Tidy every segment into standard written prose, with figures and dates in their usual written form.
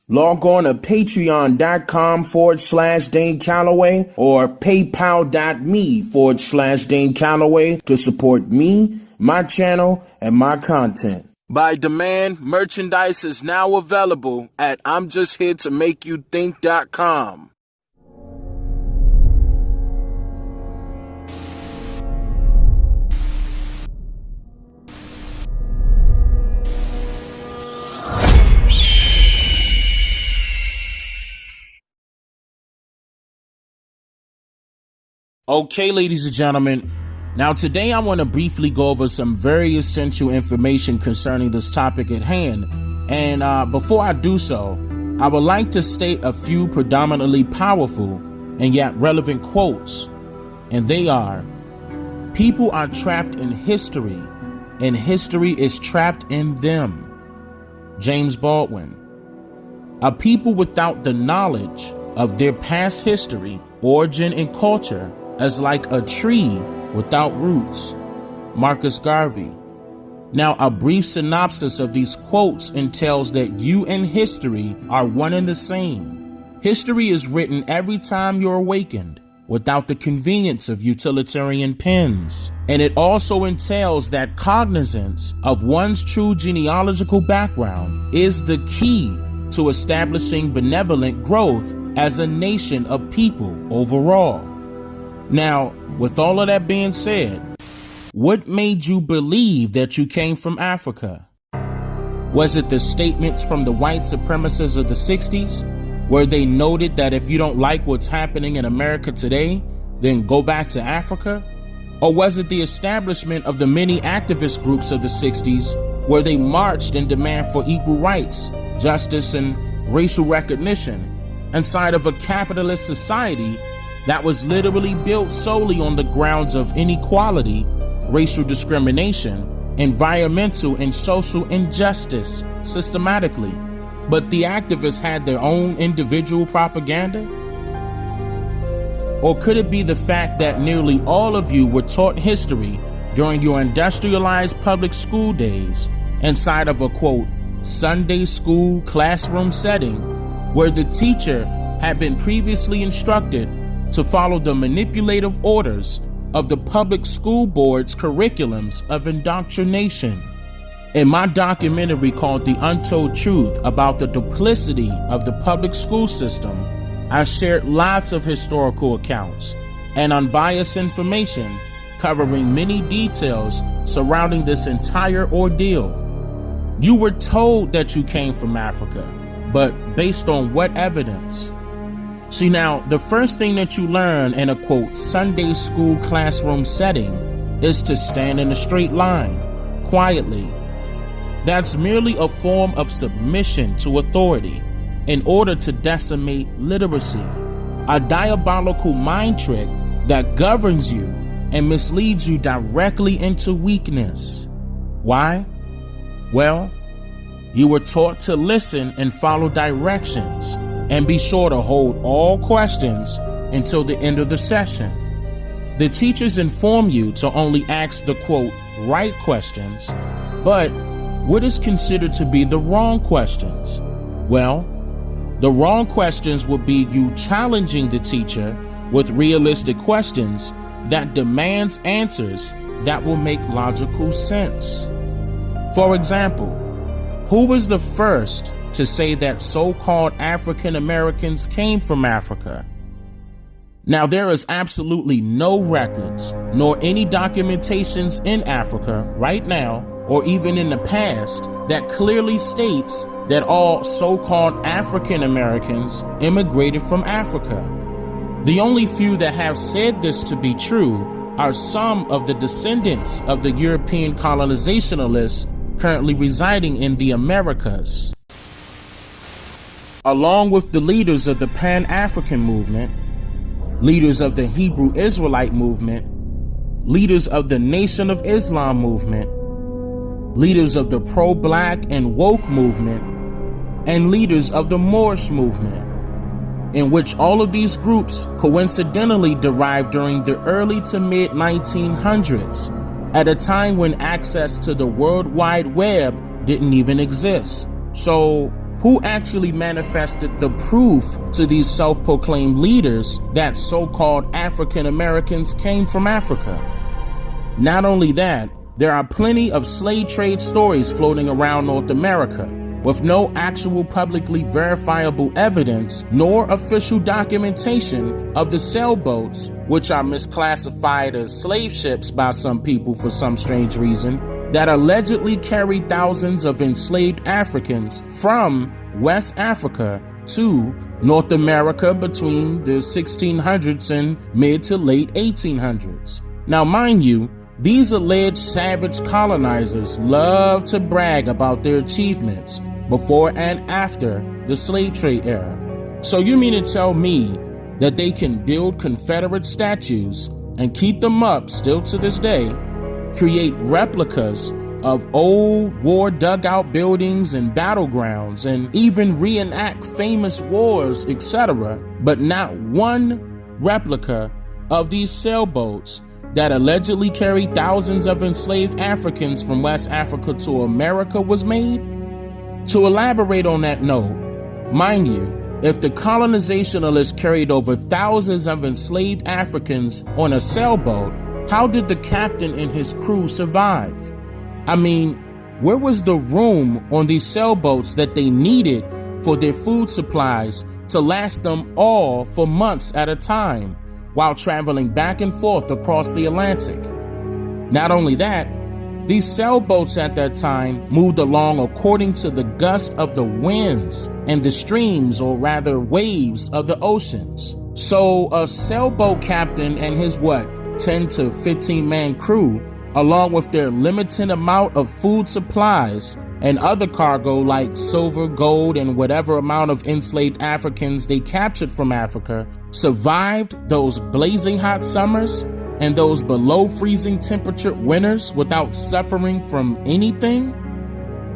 Log on to patreon.com/Dane Calloway or paypal.me/Dane Calloway to support me, my channel, and my content. By demand, merchandise is now available at I'mJustHereToMakeYouThink.com. Okay, ladies and gentlemen, now today I want to briefly go over some very essential information concerning this topic at hand. And before I do so, I would like to state a few predominantly powerful and yet relevant quotes. And they are, people are trapped in history, and history is trapped in them. James Baldwin. A people without the knowledge of their past history, origin, and culture as like a tree without roots. Marcus Garvey. Now, a brief synopsis of these quotes entails that you and history are one and the same. History is written every time you're awakened without the convenience of utilitarian pens. And it also entails that cognizance of one's true genealogical background is the key to establishing benevolent growth as a nation of people overall. Now, with all of that being said, what made you believe that you came from Africa? Was it the statements from the white supremacists of the 60s, where they noted that if you don't like what's happening in America today, then go back to Africa? Or was it the establishment of the many activist groups of the 60s, where they marched in demand for equal rights, justice, and racial recognition inside of a capitalist society that was literally built solely on the grounds of inequality, racial discrimination, environmental and social injustice systematically? But the activists had their own individual propaganda? Or could it be the fact that nearly all of you were taught history during your industrialized public school days inside of a, quote, Sunday school classroom setting where the teacher had been previously instructed to follow the manipulative orders of the public school board's curriculums of indoctrination? In my documentary called The Untold Truth about the duplicity of the public school system, I shared lots of historical accounts and unbiased information covering many details surrounding this entire ordeal. You were told that you came from Africa, but based on what evidence? See, now, the first thing that you learn in a, quote, Sunday school classroom setting is to stand in a straight line, quietly. That's merely a form of submission to authority in order to decimate literacy, a diabolical mind trick that governs you and misleads you directly into weakness. Why? Well, you were taught to listen and follow directions, and be sure to hold all questions until the end of the session. The teachers inform you to only ask the, quote, right questions, but what is considered to be the wrong questions? Well, the wrong questions would be you challenging the teacher with realistic questions that demands answers that will make logical sense. For example, who was the first to say that so-called African Americans came from Africa? Now, there is absolutely no records nor any documentations in Africa right now or even in the past that clearly states that all so-called African Americans immigrated from Africa. The only few that have said this to be true are some of the descendants of the European colonizationalists currently residing in the Americas. Along with the leaders of the Pan-African movement, leaders of the Hebrew Israelite movement, leaders of the Nation of Islam movement, leaders of the pro-black and woke movement, and leaders of the Moorish movement, in which all of these groups coincidentally derived during the early to mid 1900s, at a time when access to the World Wide Web didn't even exist. So who actually manifested the proof to these self-proclaimed leaders that so-called African Americans came from Africa? Not only that, there are plenty of slave trade stories floating around North America with no actual publicly verifiable evidence nor official documentation of the sailboats, which are misclassified as slave ships by some people for some strange reason, that allegedly carried thousands of enslaved Africans from West Africa to North America between the 1600s and mid to late 1800s. Now, mind you, these alleged savage colonizers love to brag about their achievements before and after the slave trade era. So you mean to tell me that they can build Confederate statues and keep them up still to this day, create replicas of old war dugout buildings and battlegrounds, and even reenact famous wars, etc., but not one replica of these sailboats that allegedly carried thousands of enslaved Africans from West Africa to America was made? To elaborate on that note, mind you, if the colonizationalists carried over thousands of enslaved Africans on a sailboat, how did the captain and his crew survive? I mean, where was the room on these sailboats that they needed for their food supplies to last them all for months at a time while traveling back and forth across the Atlantic? Not only that, these sailboats at that time moved along according to the gust of the winds and the streams, or rather waves, of the oceans. So a sailboat captain and his 10 to 15 man crew, along with their limited amount of food supplies and other cargo like silver, gold, and whatever amount of enslaved Africans they captured from Africa, survived those blazing hot summers and those below freezing temperature winters without suffering from anything?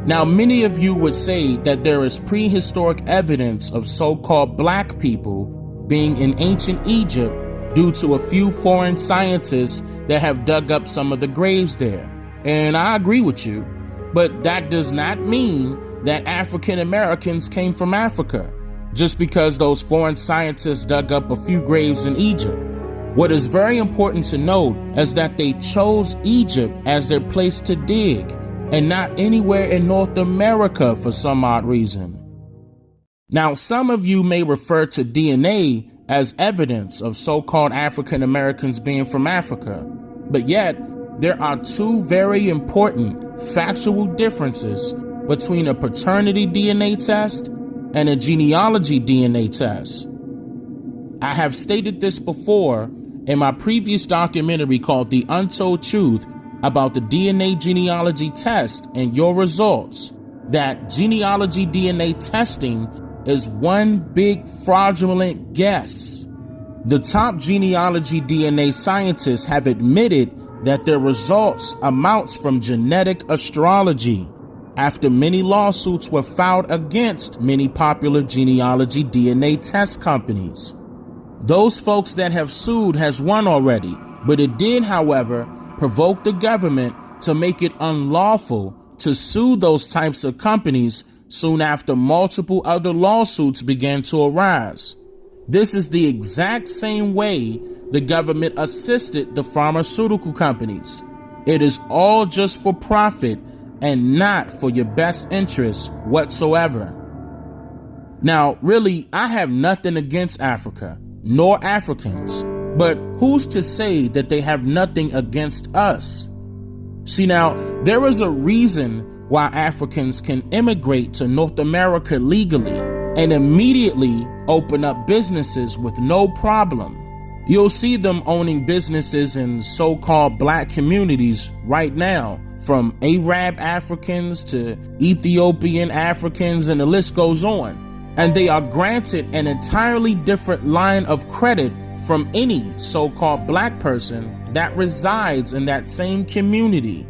Now, many of you would say that there is prehistoric evidence of so-called black people being in ancient Egypt due to a few foreign scientists that have dug up some of the graves there. And I agree with you, but that does not mean that African Americans came from Africa just because those foreign scientists dug up a few graves in Egypt. What is very important to note is that they chose Egypt as their place to dig and not anywhere in North America for some odd reason. Now, some of you may refer to DNA as evidence of so-called African Americans being from Africa, but yet there are two very important factual differences between a paternity DNA test and a genealogy DNA test. I have stated this before in my previous documentary called The Untold Truth about the DNA genealogy test and your results, that genealogy DNA testing is one big fraudulent guess. The top genealogy DNA scientists have admitted that their results amounts from genetic astrology after many lawsuits were filed against many popular genealogy DNA test companies. Those folks that have sued has won already, but it did, however, provoke the government to make it unlawful to sue those types of companies soon after multiple other lawsuits began to arise. This is the exact same way the government assisted the pharmaceutical companies. It is all just for profit and not for your best interest whatsoever. Now, really, I have nothing against Africa, nor Africans, but who's to say that they have nothing against us? See, now, there is a reason why Africans can immigrate to North America legally and immediately open up businesses with no problem. You'll see them owning businesses in so-called black communities right now, from Arab Africans to Ethiopian Africans, and the list goes on. And they are granted an entirely different line of credit from any so-called black person that resides in that same community.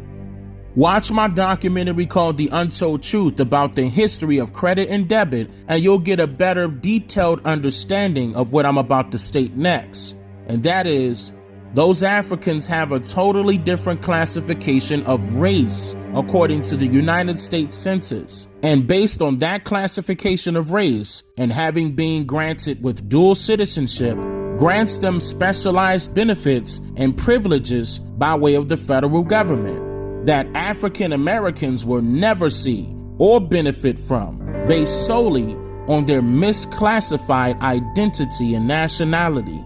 Watch my documentary called The Untold Truth about the history of credit and debit, and you'll get a better detailed understanding of what I'm about to state next. And that is, those Africans have a totally different classification of race according to the United States Census. And based on that classification of race, and having been granted with dual citizenship, grants them specialized benefits and privileges by way of the federal government that African Americans will never see or benefit from, based solely on their misclassified identity and nationality.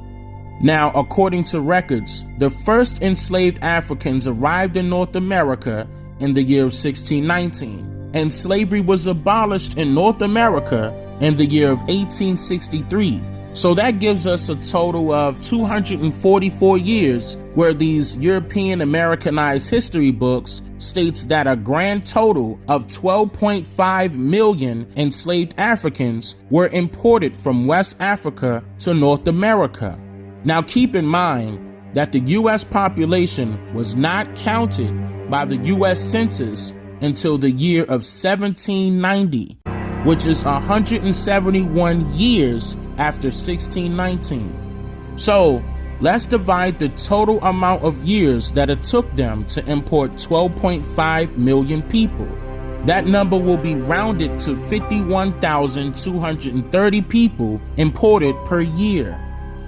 Now, according to records, the first enslaved Africans arrived in North America in the year of 1619, and slavery was abolished in North America in the year of 1863. So that gives us a total of 244 years where these European Americanized history books states that a grand total of 12.5 million enslaved Africans were imported from West Africa to North America. Now keep in mind that the U.S. population was not counted by the U.S. Census until the year of 1790, which is 171 years after 1619. So let's divide the total amount of years that it took them to import 12.5 million people. That number will be rounded to 51,230 people imported per year.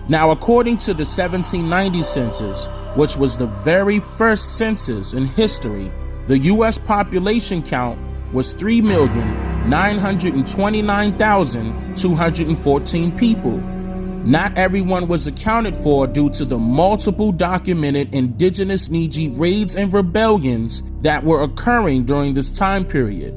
Now, according to the 1790 census, which was the very first census in history, the U.S. population count was 3,929,214 people. Not everyone was accounted for due to the multiple documented indigenous Niji raids and rebellions that were occurring during this time period.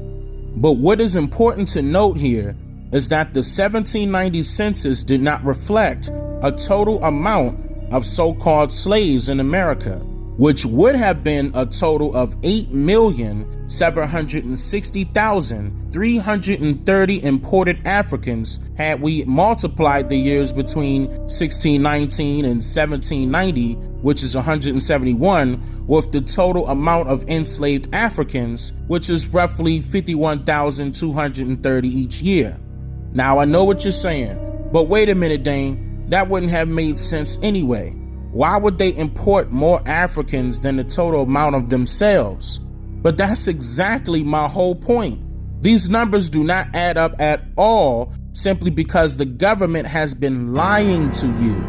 But what is important to note here is that the 1790 census did not reflect a total amount of so-called slaves in America, which would have been a total of 8,760,330 imported Africans had we multiplied the years between 1619 and 1790, which is 171, with the total amount of enslaved Africans, which is roughly 51,230 each year. Now, I know what you're saying, but wait a minute, Dane. That wouldn't have made sense anyway. Why would they import more Africans than the total amount of themselves? But that's exactly my whole point. These numbers do not add up at all simply because the government has been lying to you.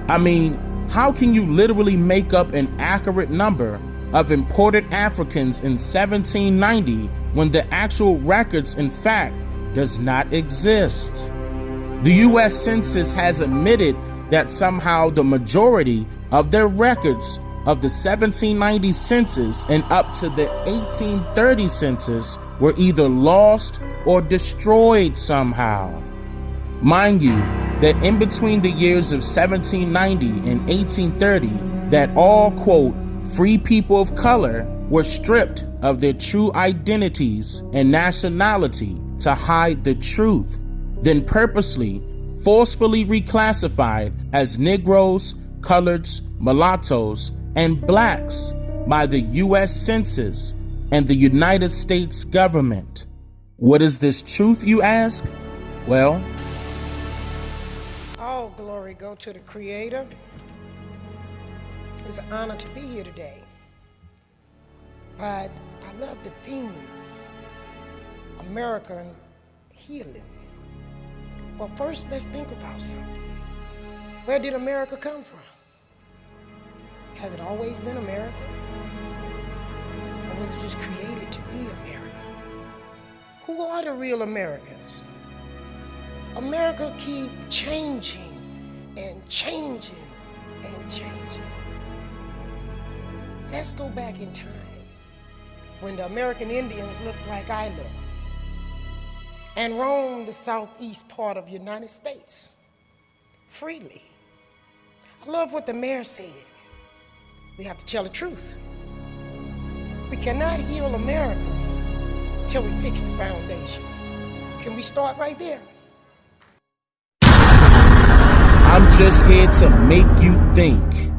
I mean, how can you literally make up an accurate number of imported Africans in 1790 when the actual records, in fact, does not exist? The U.S. Census has admitted that somehow the majority of their records of the 1790 census and up to the 1830 census were either lost or destroyed somehow. Mind you, that in between the years of 1790 and 1830, that all, quote, free people of color were stripped of their true identities and nationality to hide the truth, then purposely, forcefully reclassified as Negroes, coloreds, mulattoes, and blacks by the U.S. Census and the United States government. What is this truth, you ask? Well, all glory go to the Creator. It's an honor to be here today. But I love the theme, American healing. Well, first, let's think about something. Where did America come from? Have it always been America? Or was it just created to be America? Who are the real Americans? America keep changing and changing and changing. Let's go back in time when the American Indians looked like I look and roamed the southeast part of the United States freely. I love what the mayor said. We have to tell the truth. We cannot heal America till we fix the foundation. Can we start right there? I'm just here to make you think.